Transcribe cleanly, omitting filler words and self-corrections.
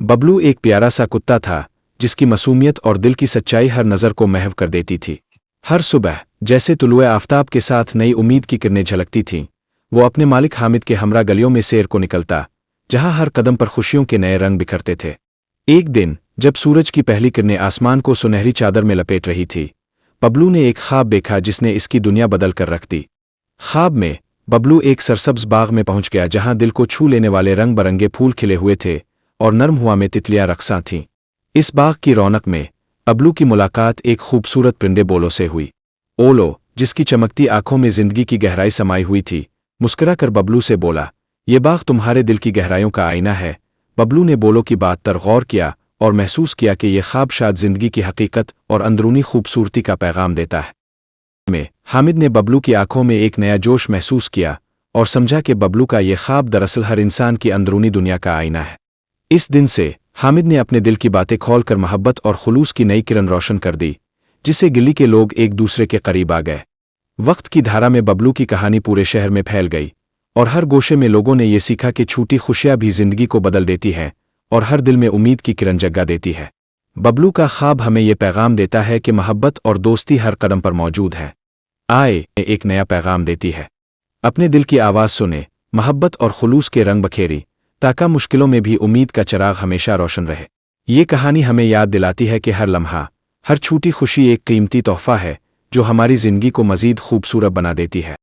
बबलू एक प्यारा सा कुत्ता था जिसकी मासूमियत और दिल की सच्चाई हर नज़र को महव कर देती थी। हर सुबह जैसे तुलुए आफताब के साथ नई उम्मीद की किरणें झलकती थीं, वो अपने मालिक हामिद के हमरा गलियों में सैर को निकलता, जहां हर कदम पर खुशियों के नए रंग बिखरते थे। एक दिन जब सूरज की पहली किरणें आसमान को सुनहरी चादर में लपेट रही थी, बबलू ने एक ख्वाब देखा जिसने इसकी दुनिया बदल कर रख दी। ख्वाब में बबलू एक सरसब्ज बाग में पहुंच गया जहां दिल को छू लेने वाले रंग बरंगे फूल खिले हुए थे और नर्म हवा में तितलियां रक्सां थीं। इस बाग की रौनक में बबलू की मुलाकात एक खूबसूरत परिंदे बोलो से हुई। ओलो, जिसकी चमकती आंखों में जिंदगी की गहराई समाई हुई थी, मुस्कुरा कर बबलू से बोला, ये बाग तुम्हारे दिल की गहराइयों का आईना है। बबलू ने बोलो की बात पर गौर किया और महसूस किया कि यह ख्वाब शायद जिंदगी की हकीकत और अंदरूनी खूबसूरती का पैगाम देता है। हामिद ने बबलू की आंखों में एक नया जोश महसूस किया और समझा कि बबलू का यह ख्वाब दरअसल हर इंसान की अंदरूनी दुनिया का आईना है। इस दिन से हामिद ने अपने दिल की बातें खोलकर मोहब्बत और खुलूस की नई किरण रोशन कर दी, जिससे गिली के लोग एक दूसरे के करीब आ गए। वक्त की धारा में बबलू की कहानी पूरे शहर में फैल गई और हर गोशे में लोगों ने यह सीखा कि छोटी खुशियां भी जिंदगी को बदल देती हैं और हर दिल में उम्मीद की किरण जगा देती है। बबलू का ख्वाब हमें यह पैगाम देता है कि मोहब्बत और दोस्ती हर कदम पर मौजूद है। आए एक नया पैगाम देती है। अपने दिल की आवाज़ सुने, मोहब्बत और खुलूस के रंग बखेरी, ताकि मुश्किलों में भी उम्मीद का चिराग हमेशा रोशन रहे। ये कहानी हमें याद दिलाती है कि हर लम्हा, हर छोटी खुशी एक कीमती तोहफा है जो हमारी ज़िंदगी को मज़ीद खूबसूरत बना देती है।